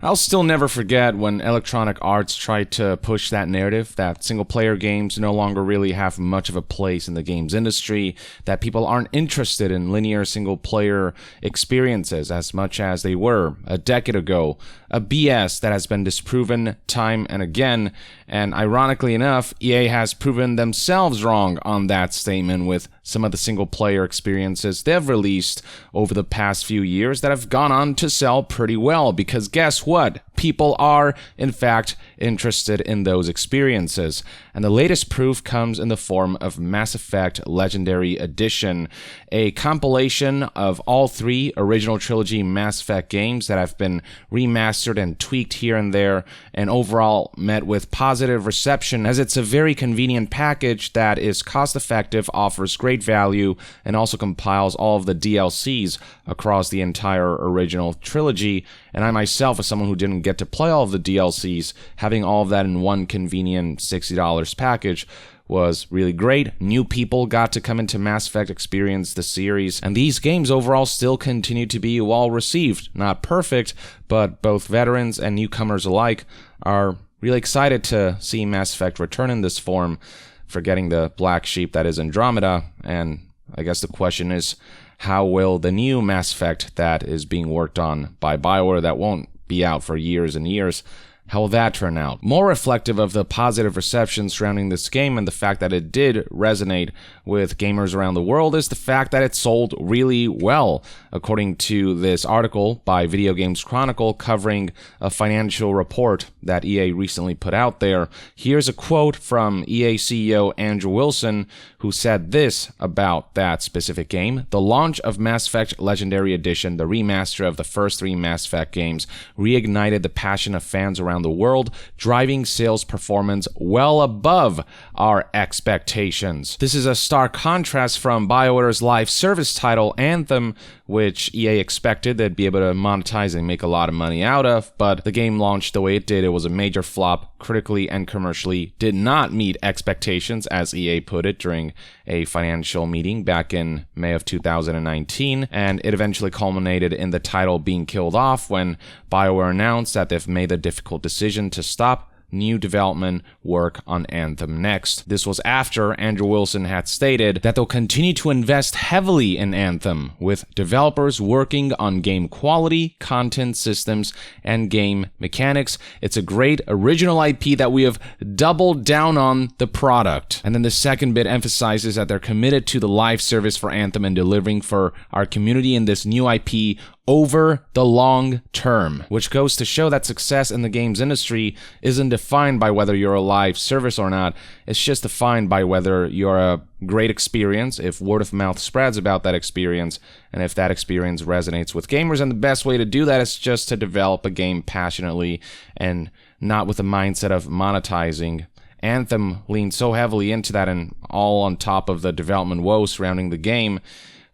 I'll still never forget when Electronic Arts tried to push that narrative that single-player games no longer really have much of a place in the games industry, that people aren't interested in linear single-player experiences as much as they were a decade ago. A BS that has been disproven time and again, and ironically enough, EA has proven themselves wrong on that statement with some of the single-player experiences they've released over the past few years that have gone on to sell pretty well, because guess what? People are, in fact, interested in those experiences. And the latest proof comes in the form of Mass Effect Legendary Edition, a compilation of all 3 original trilogy Mass Effect games that have been remastered and tweaked here and there, and overall met with positive reception, as it's a very convenient package that is cost-effective, offers great value, and also compiles all of the DLCs across the entire original trilogy. And I myself, as someone who didn't get to play all of the DLCs, having all of that in one convenient $60 package was really great. New people got to come into Mass Effect, experience the series, and these games overall still continue to be well received. Not perfect, but both veterans and newcomers alike are really excited to see Mass Effect return in this form, forgetting the black sheep that is Andromeda. And I guess the question is, how will the new Mass Effect that is being worked on by BioWare, that won't be out for years and years, how will that turn out? More reflective of the positive reception surrounding this game and the fact that it did resonate with gamers around the world is the fact that it sold really well. According to this article by Video Games Chronicle covering a financial report that EA recently put out there, here's a quote from EA CEO Andrew Wilson, who said this about that specific game: "The launch of Mass Effect Legendary Edition, the remaster of the first 3 Mass Effect games, reignited the passion of fans around the world, driving sales performance well above our expectations." This is a stark contrast from BioWare's live service title Anthem, which EA expected they'd be able to monetize and make a lot of money out of, but the game launched the way it did. It was a major flop, critically and commercially, did not meet expectations, as EA put it during a financial meeting back in May of 2019, and it eventually culminated in the title being killed off when BioWare announced that they've made the difficult decision to stop new development work on Anthem next. This was after Andrew Wilson had stated that they'll continue to invest heavily in Anthem, with developers working on game quality, content systems, and game mechanics. It's a great original IP that we have doubled down on the product. And then the second bit emphasizes that they're committed to the live service for Anthem and delivering for our community in this new IP over the long term, which goes to show that success in the games industry isn't defined by whether you're a live service or not. It's just defined by whether you're a great experience, if word of mouth spreads about that experience, and if that experience resonates with gamers. And the best way to do that is just to develop a game passionately and not with the mindset of monetizing. Anthem leaned so heavily into that, and all on top of the development woes surrounding the game,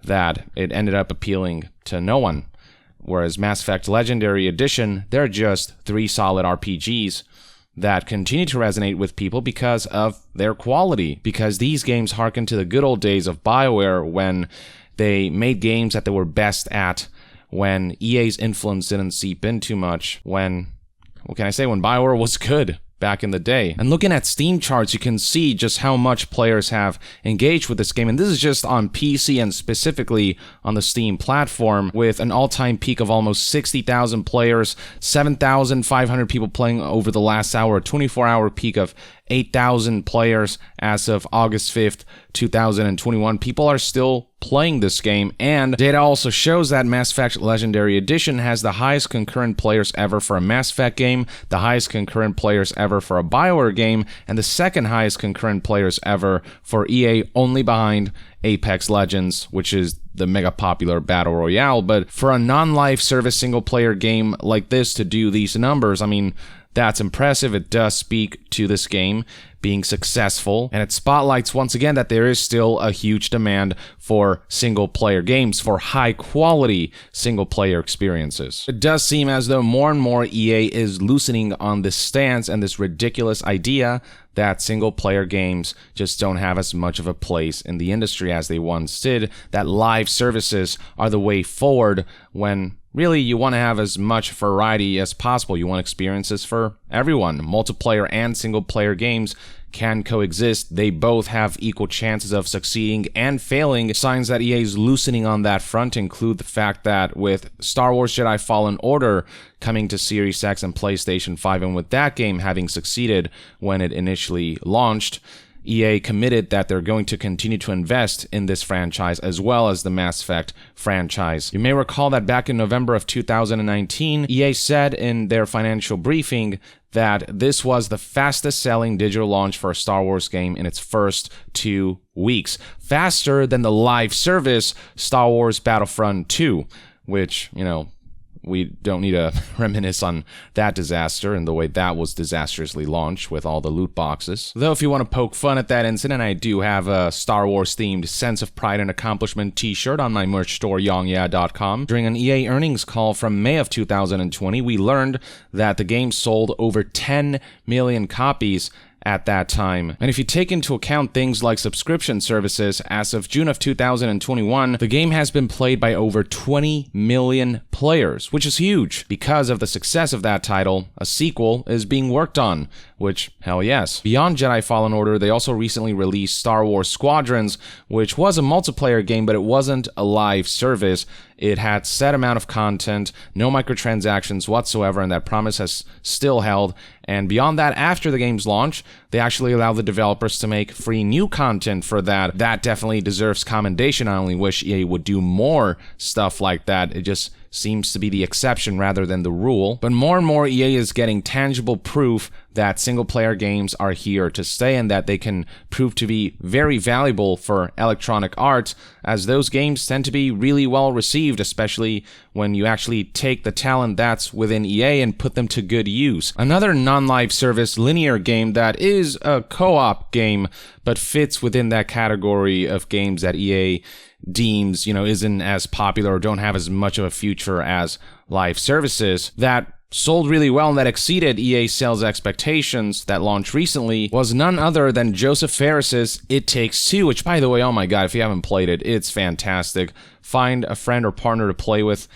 that it ended up appealing to no one. Whereas Mass Effect Legendary Edition, they're just 3 solid RPGs that continue to resonate with people because of their quality. Because these games harken to the good old days of BioWare, when they made games that they were best at, when EA's influence didn't seep in too much, when, what can I say, when BioWare was good back in the day. And looking at Steam charts, you can see just how much players have engaged with this game. And this is just on PC and specifically on the Steam platform, with an all-time peak of almost 60,000 players, 7,500 people playing over the last hour, a 24-hour peak of 8,000 players as of August 5th, 2021. People are still playing this game, and data also shows that Mass Effect Legendary Edition has the highest concurrent players ever for a Mass Effect game, the highest concurrent players ever for a BioWare game, and the second highest concurrent players ever for EA, only behind Apex Legends, which is the mega popular battle royale. But for a non-live service single-player game like this to do these numbers, I mean, that's impressive. It does speak to this game being successful, and it spotlights once again that there is still a huge demand for single-player games, for high-quality single-player experiences. It does seem as though more and more EA is loosening on this stance and this ridiculous idea that single-player games just don't have as much of a place in the industry as they once did, that live services are the way forward, when really, you want to have as much variety as possible. You want experiences for everyone. Multiplayer and single-player games can coexist. They both have equal chances of succeeding and failing. Signs that EA is loosening on that front include the fact that with Star Wars Jedi Fallen Order coming to Series X and PlayStation 5, and with that game having succeeded when it initially launched, EA committed that they're going to continue to invest in this franchise as well as the Mass Effect franchise. You may recall that back in November of 2019, EA said in their financial briefing that this was the fastest selling digital launch for a Star Wars game in its first 2 weeks. Faster than the live service Star Wars Battlefront 2, which, we don't need to reminisce on that disaster and the way that was disastrously launched with all the loot boxes. Though if you want to poke fun at that incident, I do have a Star Wars themed Sense of Pride and Accomplishment t-shirt on my merch store, yongya.com. During an EA earnings call from May of 2020, we learned that the game sold over 10 million copies at that time. And if you take into account things like subscription services, as of June of 2021, the game has been played by over 20 million players, which is huge. Because of the success of that title, a sequel is being worked on, which, hell yes. Beyond Jedi Fallen Order, they also recently released Star Wars Squadrons, which was a multiplayer game, but it wasn't a live service. It had set amount of content, no microtransactions whatsoever, and that promise has still held. And beyond that, after the game's launch, they actually allow the developers to make free new content for that. That definitely deserves commendation. I only wish EA would do more stuff like that. It just seems to be the exception rather than the rule. But more and more, EA is getting tangible proof that single-player games are here to stay and that they can prove to be very valuable for Electronic Arts, as those games tend to be really well received, especially when you actually take the talent that's within EA and put them to good use. Another non-live service linear game that is a co-op game, but fits within that category of games that EA deems, isn't as popular or don't have as much of a future as live services, that sold really well and that exceeded EA sales expectations that launched recently, was none other than Joseph Fares's It Takes Two, which, by the way, oh my god, if you haven't played it, it's fantastic. Find a friend or partner to play with.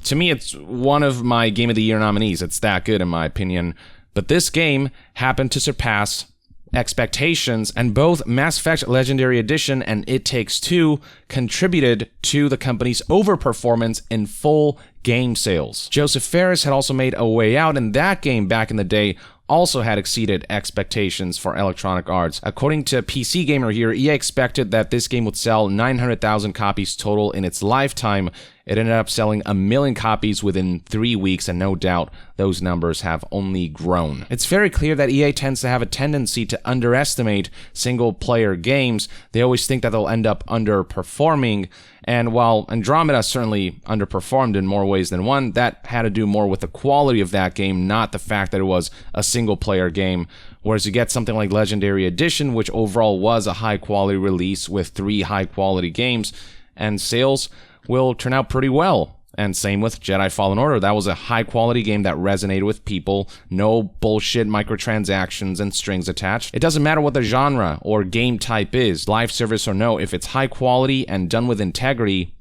To me, it's one of my Game of the Year nominees. It's that good, in my opinion. But this game happened to surpass expectations, and both Mass Effect Legendary Edition and It Takes Two contributed to the company's overperformance in full game sales. Joseph Fares had also made A Way Out, and that game back in the day also had exceeded expectations for Electronic Arts. According to PC Gamer here, EA expected that this game would sell 900,000 copies total in its lifetime. It ended up selling 1 million copies within 3 weeks, and no doubt those numbers have only grown. It's very clear that EA tends to have a tendency to underestimate single-player games. They always think that they'll end up underperforming, and while Andromeda certainly underperformed in more ways than one, that had to do more with the quality of that game, not the fact that it was a single-player game. Whereas you get something like Legendary Edition, which overall was a high-quality release with 3 high-quality games, and sales will turn out pretty well. And same with Jedi Fallen Order. That was a high-quality game that resonated with people. No bullshit microtransactions and strings attached. It doesn't matter what the genre or game type is, live service or no. If it's high quality and done with integrity,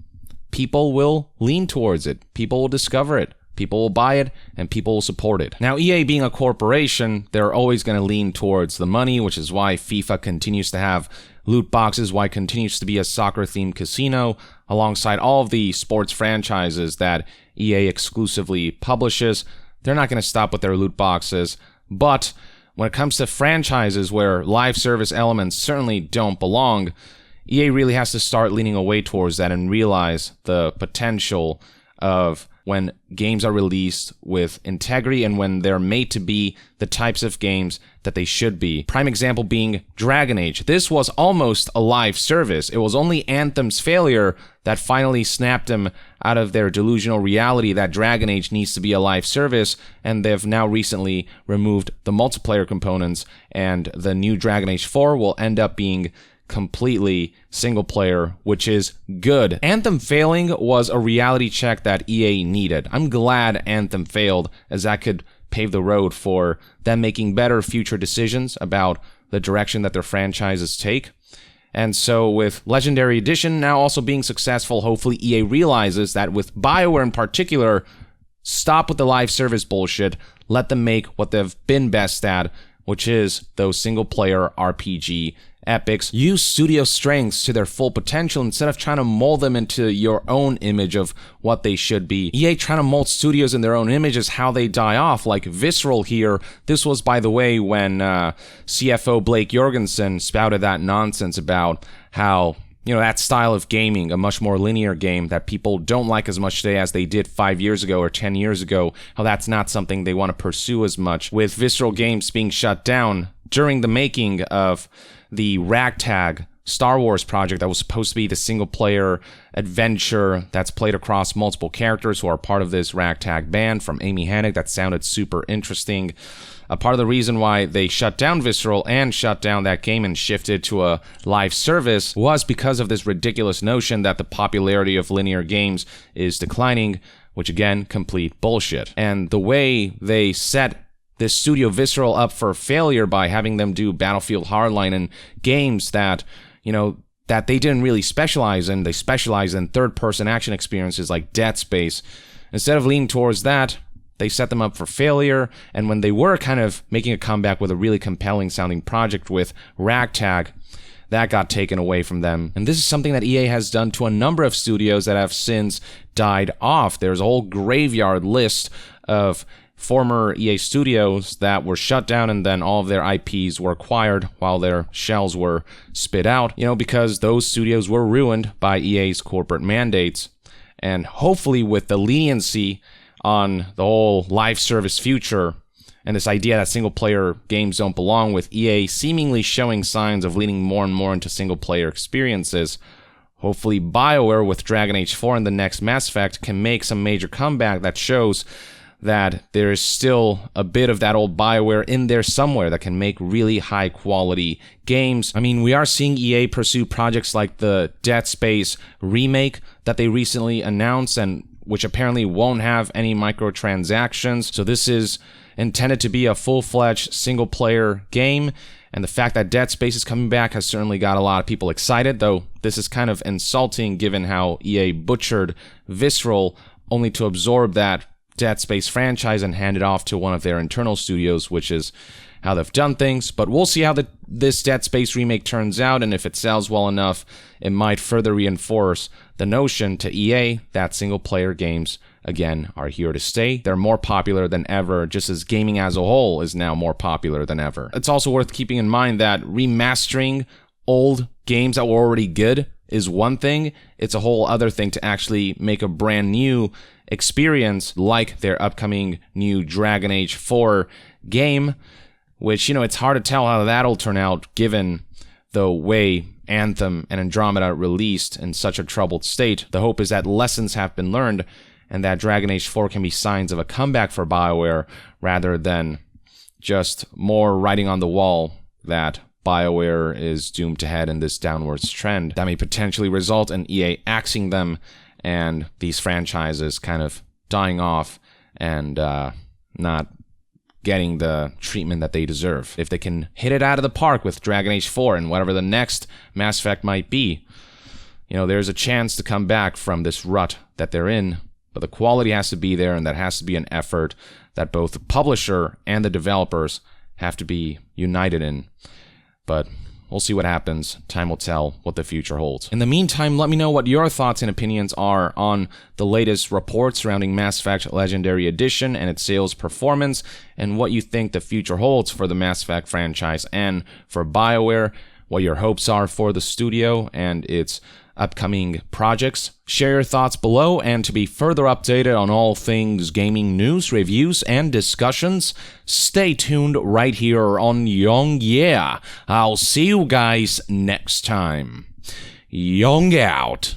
people will lean towards it. People will discover it. People will buy it, and people will support it. Now, EA being a corporation, they're always going to lean towards the money, which is why FIFA continues to have loot boxes, why it continues to be a soccer-themed casino, alongside all of the sports franchises that EA exclusively publishes. They're not going to stop with their loot boxes, but when it comes to franchises where live service elements certainly don't belong, EA really has to start leaning away towards that and realize the potential of when games are released with integrity and when they're made to be the types of games that they should be. Prime example being Dragon Age. This was almost a live service. It was only Anthem's failure that finally snapped them out of their delusional reality that Dragon Age needs to be a live service, and they've now recently removed the multiplayer components, and the new Dragon Age 4 will end up being completely single player, which is good. Anthem failing was a reality check that EA needed. I'm glad Anthem failed, as that could pave the road for them making better future decisions about the direction that their franchises take. And so with Legendary Edition now also being successful, hopefully EA realizes that with BioWare in particular, stop with the live service bullshit, let them make what they've been best at, which is those single-player RPG epics. Use studio strengths to their full potential instead of trying to mold them into your own image of what they should be. EA trying to mold studios in their own image is how they die off, like Visceral here. This was, by the way, when CFO Blake Jorgensen spouted that nonsense about how, you know, that style of gaming, a much more linear game that people don't like as much today as they did 5 years ago or 10 years ago, how that's not something they want to pursue as much. With Visceral Games being shut down during the making of the Ragtag Star Wars project that was supposed to be the single-player adventure that's played across multiple characters who are part of this Ragtag band from Amy Hennig, that sounded super interesting. A part of the reason why they shut down Visceral and shut down that game and shifted to a live service was because of this ridiculous notion that the popularity of linear games is declining, which again, complete bullshit. And the way they set this studio Visceral up for failure by having them do Battlefield Hardline and games that, you know, that they didn't really specialize in. They specialized in third-person action experiences like Dead Space. Instead of leaning towards that, they set them up for failure, and when they were kind of making a comeback with a really compelling sounding project with Ragtag, that got taken away from them. And this is something that EA has done to a number of studios that have since died off. There's a whole graveyard list of former EA studios that were shut down and then all of their IPs were acquired while their shells were spit out, you know, because those studios were ruined by EA's corporate mandates. And hopefully with the leniency on the whole live service future and this idea that single-player games don't belong, with EA seemingly showing signs of leaning more and more into single-player experiences, hopefully BioWare with Dragon Age 4 and the next Mass Effect can make some major comeback that shows that there is still a bit of that old BioWare in there somewhere that can make really high-quality games. I mean, we are seeing EA pursue projects like the Dead Space remake that they recently announced, and which apparently won't have any microtransactions. So this is intended to be a full-fledged single-player game, and the fact that Dead Space is coming back has certainly got a lot of people excited, though this is kind of insulting given how EA butchered Visceral only to absorb that Dead Space franchise and hand it off to one of their internal studios, which is how they've done things. But we'll see how this Dead Space remake turns out, and if it sells well enough, it might further reinforce the notion to EA that single-player games, again, are here to stay. They're more popular than ever, just as gaming as a whole is now more popular than ever. It's also worth keeping in mind that remastering old games that were already good is one thing. It's a whole other thing to actually make a brand new experience like their upcoming new Dragon Age 4 game, which, you know, it's hard to tell how that'll turn out given the way Anthem and Andromeda released in such a troubled state. The hope is that lessons have been learned and that Dragon Age 4 can be signs of a comeback for BioWare rather than just more writing on the wall that BioWare is doomed to head in this downwards trend that may potentially result in EA axing them and these franchises kind of dying off and not getting the treatment that they deserve. If they can hit it out of the park with Dragon Age 4 and whatever the next Mass Effect might be, you know, there's a chance to come back from this rut that they're in. But the quality has to be there, and that has to be an effort that both the publisher and the developers have to be united in. But we'll see what happens. Time will tell what the future holds. In the meantime, let me know what your thoughts and opinions are on the latest reports surrounding Mass Effect Legendary Edition and its sales performance, and what you think the future holds for the Mass Effect franchise and for BioWare, what your hopes are for the studio and its upcoming projects. Share your thoughts below, and to be further updated on all things gaming news, reviews, and discussions, stay tuned right here on Young Yeah. I'll see you guys next time. Young out.